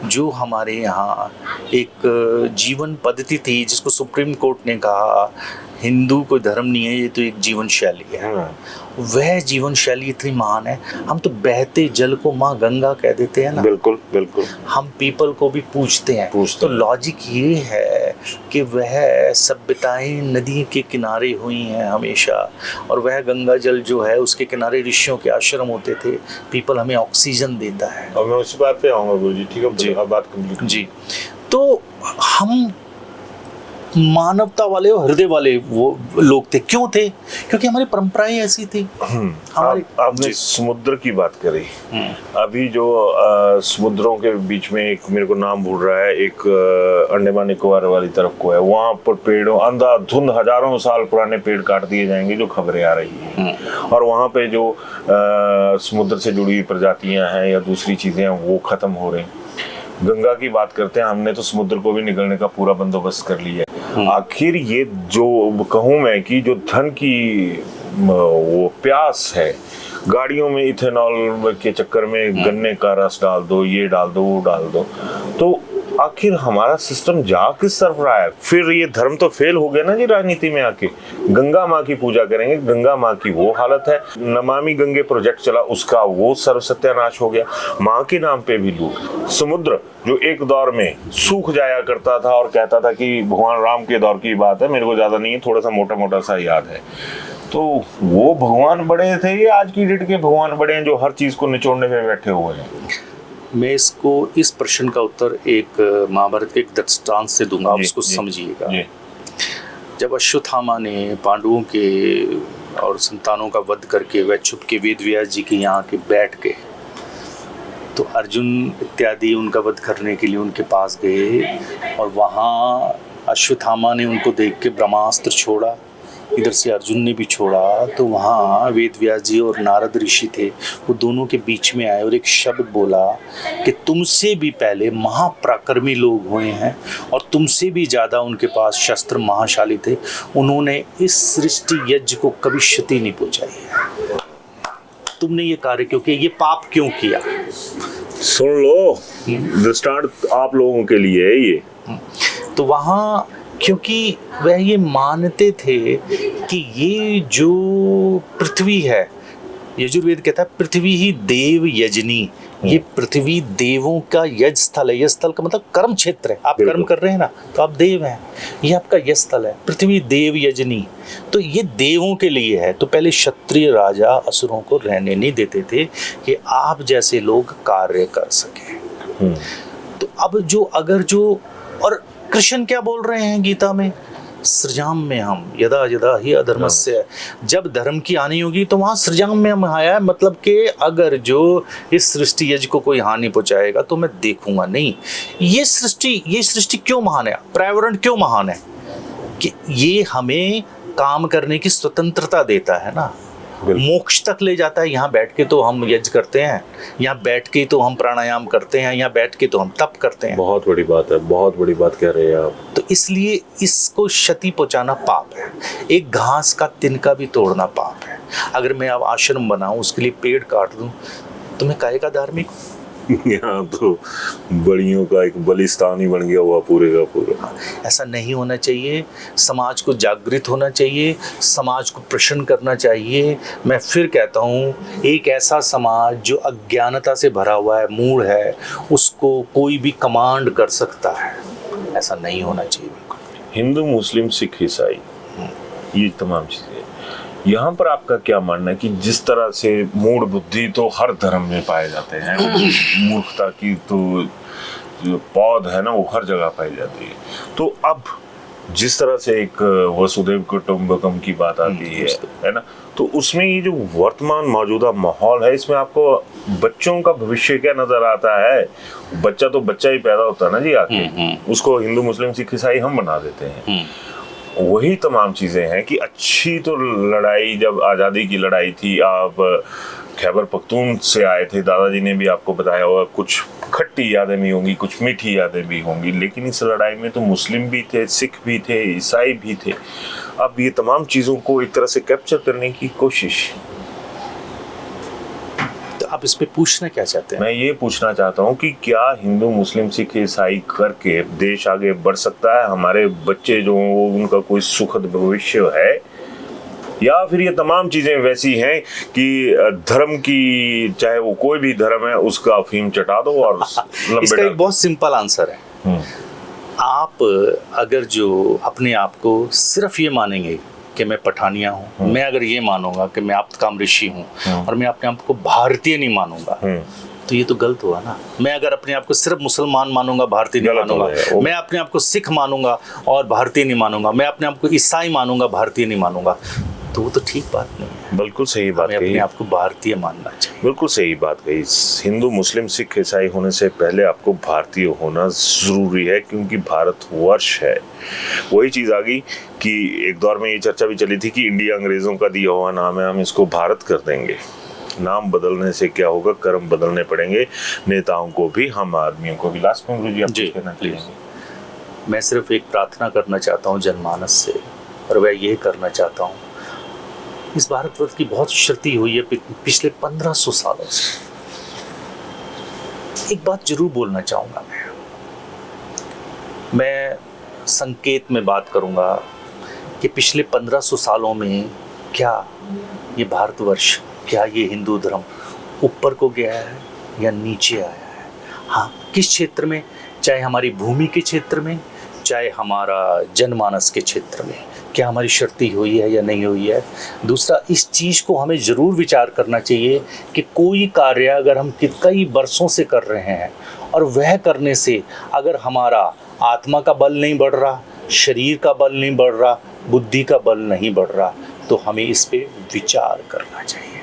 जो हमारे यहाँ एक जीवन पद्धति थी, जिसको सुप्रीम कोर्ट ने कहा हिंदू कोई धर्म नहीं है, ये तो एक जीवन शैली है, वह जीवन शैली इतनी महान है। हम तो बहते जल को माँ गंगा कह देते हैं ना।
बिल्कुल बिल्कुल।
हम पीपल को भी पूछते हैं। तो लॉजिक ये है कि वह सभ्यताएं नदी के किनारे हुई हैं हमेशा, और वह गंगा जल जो है उसके किनारे ऋषियों के आश्रम होते थे। पीपल हमें ऑक्सीजन देता है।
और मैं उसी बात पे आऊँगा गुरुजी, ठीक है जी, अब बात कंप्लीट
जी। तो हम मानवता वाले और हृदय वाले वो लोग थे। क्यों थे? क्योंकि हमारी परंपराएं ऐसी थी। हमारी
आपने समुद्र की बात करी। अभी जो समुद्रों के बीच में एक, मेरे को नाम भूल रहा है, एक अंडमान निकोबार वाली तरफ को है, वहां पर पेड़ों अंधाधुंध हजारों साल पुराने पेड़ काट दिए जाएंगे, जो खबरें आ रही हैं। और वहां पे जो समुद्र से जुड़ी हुई प्रजातियां हैं या दूसरी चीजें हैं वो खत्म हो रही। गंगा की बात करते हैं, हमने तो समुद्र को भी निगलने का पूरा बंदोबस्त कर लिया है। आखिर ये जो कहूँ मैं कि जो धन की वो प्यास है, गाड़ियों में इथेनॉल के चक्कर में गन्ने का रस डाल दो, ये डाल दो, वो डाल दो, तो आखिर हमारा सिस्टम जा किस तरफ रहा है? फिर ये धर्म तो फेल हो गया ना जी राजनीति में आके। गंगा माँ की पूजा करेंगे, गंगा माँ की वो हालत है। नमामि गंगे प्रोजेक्ट चला, उसका वो सर्व सत्यानाश हो गया। माँ के नाम पे भी लूट। समुद्र जो एक दौर में सूख जाया करता था और कहता था कि भगवान राम के दौर की बात है, मेरे को ज्यादा नहीं है, थोड़ा सा मोटा मोटा सा याद है, तो वो भगवान बड़े थे। ये आज की डेट के भगवान बड़े हैं जो हर चीज को निचोड़ने में बैठे हुए हैं।
मैं इसको, इस प्रश्न का उत्तर एक महाभारत के एक दृष्टांत से दूंगा, आप उसको समझिएगा। जब अश्वत्थामा ने पांडवों के और संतानों का वध करके वह छुप के वेद व्यास जी के यहाँ के बैठ गए, तो अर्जुन इत्यादि उनका वध करने के लिए उनके पास गए, और वहाँ अश्वत्थामा ने उनको देख के ब्रह्मास्त्र छोड़ा, इधर से अर्जुन ने भी छोड़ा। तो वहाँ वेद व्यास जी और नारद ऋषि थे, वो दोनों के बीच में आए और एक शब्द बोला कि तुमसे भी पहले महापराक्रमी लोग हुए हैं और तुमसे भी ज़्यादा उनके पास शस्त्र महाशाली थे, उन्होंने इस सृष्टि यज्ञ को कभी क्षति नहीं पहुँचाई है। तुमने ये कार्य क्यों किया, ये पाप क्यों किया?
सुन लो, दृष्टांत आप लोगों के लिए है ये।
तो वहाँ क्योंकि वह ये मानते थे कि ये जो पृथ्वी है, यजुर्वेद कहता है पृथ्वी ही देव यजनी, ये पृथ्वी देवों का यज स्थल है। यज स्थल का मतलब कर्म क्षेत्र है। आप कर्म कर रहे हैं ना, तो आप देव हैं, ये आपका यज स्थल है। पृथ्वी देव यजनी, तो ये देवों के लिए है। तो पहले क्षत्रिय राजा असुरों को रहने नहीं देते थे कि आप जैसे लोग कार्य कर सके। तो अब जो अगर जो, और कृष्ण क्या बोल रहे हैं गीता में, सृजाम में हम यदा यदा ही अधर्मस्य, जब धर्म की हानि होगी तो वहाँ सृजाम में हम आया है, मतलब कि अगर जो इस सृष्टि यज्ञ को कोई हानि पहुँचाएगा तो मैं देखूंगा नहीं। ये सृष्टि क्यों महान है, पर्यावरण क्यों महान है? कि ये हमें काम करने की स्वतंत्रता देता है ना, मोक्ष तक ले जाता है। यहाँ बैठ के तो हम यज्ञ करते हैं, यहाँ बैठ के तो हम प्राणायाम करते हैं, यहाँ बैठ के तो हम तप करते हैं।
बहुत बड़ी बात है, बहुत बड़ी बात कह रहे हैं आप।
तो इसलिए इसको क्षति पहुँचाना पाप है। एक घास का तिनका भी तोड़ना पाप है। अगर मैं अब आश्रम बनाऊं, उसके लिए पेड़ काट दूं, तो मैं काहे का धार्मिक?
यहाँ तो बड़ियों का एक बलिस्तान ही बन गया हुआ पूरे का पूरा।
ऐसा नहीं होना चाहिए। समाज को जागृत होना चाहिए, समाज को प्रसन्न करना चाहिए। मैं फिर कहता हूँ, एक ऐसा समाज जो अज्ञानता से भरा हुआ है, मूढ़ है, उसको कोई भी कमांड कर सकता है, ऐसा नहीं होना चाहिए बिल्कुल।
हिंदू, मुस्लिम, सिख, ईसाई, ये तमाम चीजें, यहाँ पर आपका क्या मानना है कि जिस तरह से मूढ़ बुद्धि तो हर धर्म में पाए जाते हैं, मूर्खता की तो जो पौध है ना वो हर जगह पाई जाती है, तो अब जिस तरह से एक वसुधैव कुटुंबकम की बात आती है ना, तो उसमें ये जो वर्तमान मौजूदा माहौल है, इसमें आपको बच्चों का भविष्य क्या नजर आता है? बच्चा तो बच्चा ही पैदा होता है ना जी आके, उसको हिंदू, मुस्लिम, सिख, ईसाई हम बना देते हैं। वही तमाम चीजें हैं कि अच्छी तो लड़ाई, जब आज़ादी की लड़ाई थी, आप खैबर पख्तून से आए थे, दादाजी ने भी आपको बताया होगा, कुछ खट्टी यादें भी होंगी, कुछ मीठी यादें भी होंगी, लेकिन इस लड़ाई में तो मुस्लिम भी थे, सिख भी थे, ईसाई भी थे। अब ये तमाम चीज़ों को एक तरह से कैप्चर करने की कोशिश।
तो आप इस पे पूछना क्या चाहते हैं?
मैं ये पूछना चाहता हूँ कि क्या हिंदू मुस्लिम सिख ईसाई करके देश आगे बढ़ सकता है? हमारे बच्चे जो हों, वो उनका कोई सुखद भविष्य है, या फिर ये तमाम चीजें वैसी हैं कि धर्म की, चाहे वो कोई भी धर्म है, उसका अफीम चटा दो और लंबे
इसका एक बहुत सिंपल आंसर है। आप अगर जो अपने आप को सिर्फ ये मानेंगे कि मैं पठानिया हूँ, मैं अगर ये मानूंगा कि मैं आप्तकाम ऋषि हूँ, और मैं अपने आप को भारतीय नहीं मानूंगा, तो ये तो गलत हुआ ना। मैं अगर अपने आप को सिर्फ मुसलमान मानूंगा, भारतीय नहीं मानूंगा, मैं अपने आप को सिख मानूंगा और भारतीय नहीं मानूंगा, मैं अपने आप को ईसाई मानूंगा, भारतीय नहीं मानूंगा, तो वो तो ठीक बात नहीं है।
बिल्कुल सही बात कही।
अपने आप को भारतीय मानना चाहिए।
बिल्कुल सही बात कही। हिंदू मुस्लिम सिख ईसाई होने से पहले आपको भारतीय होना जरूरी है, क्योंकि भारतवर्ष है। वही चीज आ गई कि एक दौर में ये चर्चा भी चली थी कि इंडिया अंग्रेजों का दिया हुआ नाम है, हम इसको भारत कर देंगे। नाम बदलने से क्या होगा, कर्म बदलने पड़ेंगे, नेताओं को भी, हम आदमियों को भी। लास्ट में गुरुजी आप कुछ कहना चाहेंगे?
मैं सिर्फ एक प्रार्थना करना चाहता हूँ जनमानस से, और वह यह करना चाहता हूँ, इस भारतवर्ष की बहुत क्षति हुई है पिछले 1500 सालों से। एक बात जरूर बोलना चाहूंगा, मैं संकेत में बात करूंगा कि पिछले 1500 सालों में क्या ये भारतवर्ष, क्या ये हिंदू धर्म ऊपर को गया है या नीचे आया है? हाँ, किस क्षेत्र में, चाहे हमारी भूमि के क्षेत्र में, चाहे हमारा जनमानस के क्षेत्र में, क्या हमारी क्षति हुई है या नहीं हुई है? दूसरा, इस चीज़ को हमें ज़रूर विचार करना चाहिए कि कोई कार्य अगर हम कई वर्षों से कर रहे हैं और वह करने से अगर हमारा आत्मा का बल नहीं बढ़ रहा, शरीर का बल नहीं बढ़ रहा, बुद्धि का बल नहीं बढ़ रहा, तो हमें इस पे विचार करना चाहिए।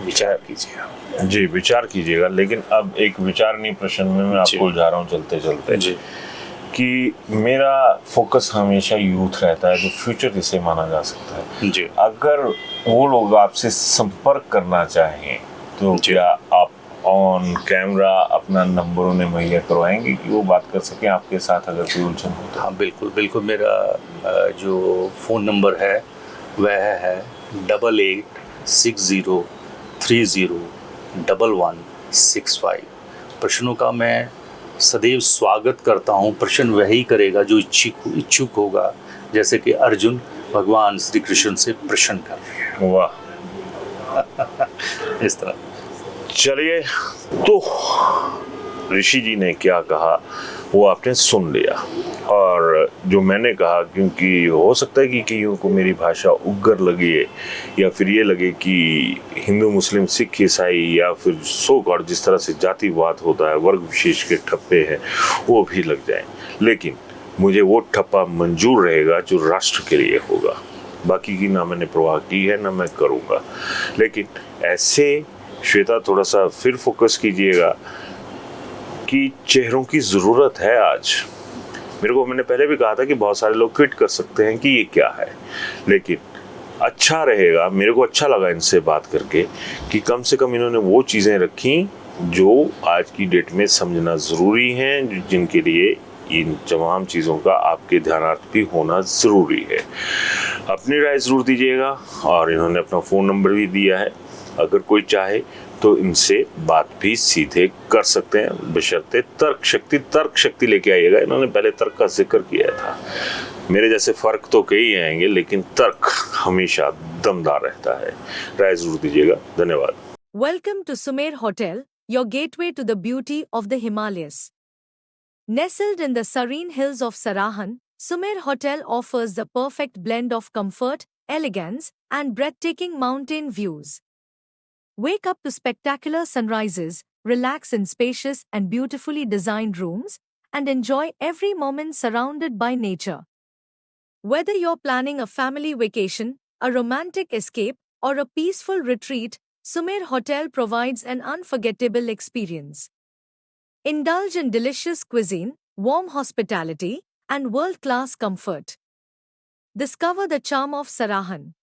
विचार कीजिए
जी, विचार कीजिएगा। लेकिन अब एक विचारणीय प्रश्न में मैं आपको उलझा रहा हूँ चलते चलते
जी,
कि मेरा फोकस हमेशा यूथ रहता है, जो फ्यूचर जिसे माना जा सकता है
जी।
अगर वो लोग आपसे संपर्क करना चाहें तो क्या आप ऑन कैमरा अपना नंबर उन्हें मुहैया करवाएंगे कि वो बात कर सकें आपके साथ अगर कोई उलझन हो तो?
हाँ, बिल्कुल बिल्कुल। मेरा जो फ़ोन नंबर है वह है 8860301165। प्रश्नों का मैं सदैव स्वागत करता हूँ। प्रश्न वही करेगा जो इच्छुक होगा, जैसे कि अर्जुन भगवान श्री कृष्ण से प्रश्न कर रहे हैं।
वाह
इस तरह।
चलिए, तो ऋषि जी ने क्या कहा वो आपने सुन लिया, और जो मैंने कहा, क्योंकि हो सकता है कि कईयों को मेरी भाषा उग्र लगे या फिर ये लगे कि हिंदू मुस्लिम सिख ईसाई या फिर सो गॉड जिस तरह से जातिवाद होता है, वर्ग विशेष के ठप्पे हैं, वो भी लग जाए। लेकिन मुझे वो ठप्पा मंजूर रहेगा जो राष्ट्र के लिए होगा। बाकी की ना मैंने परवाह की है ना मैं करूँगा। लेकिन ऐसे श्वेता थोड़ा सा फिर फोकस कीजिएगा कि चेहरों की ज़रूरत है आज। मेरे को, मैंने पहले भी कहा था कि बहुत सारे लोग ट्वीट कर सकते हैं कि ये क्या है, लेकिन अच्छा रहेगा, मेरे को अच्छा लगा इनसे बात करके कि कम से कम इन्होंने वो चीज़ें रखी जो आज की डेट में समझना ज़रूरी हैं, जिनके लिए इन तमाम चीज़ों का आपके ध्यानार्थ भी होना ज़रूरी है। अपनी राय ज़रूर दीजिएगा, और इन्होंने अपना फ़ोन नंबर भी दिया है, अगर कोई चाहे तो इनसे बात भी सीधे कर सकते हैं, बशर्ते तर्क शक्ति लेके आइएगा। इन्होंने पहले तर्क का जिक्र किया था। मेरे जैसे फर्क तो कई आएंगे, लेकिन तर्क हमेशा दमदार रहता है। राय जरूर दीजिएगा। धन्यवाद।
Welcome to Sumer Hotel, your gateway to the beauty of the Himalayas. Nestled in the serene hills of Sarahan, Sumer Hotel offers the perfect blend of comfort, elegance, and breathtaking mountain views. Wake up to spectacular sunrises, relax in spacious and beautifully designed rooms, and enjoy every moment surrounded by nature. Whether you're planning a family vacation, a romantic escape, or a peaceful retreat, Sumer Hotel provides an unforgettable experience. Indulge in delicious cuisine, warm hospitality, and world-class comfort. Discover the charm of Sarahan.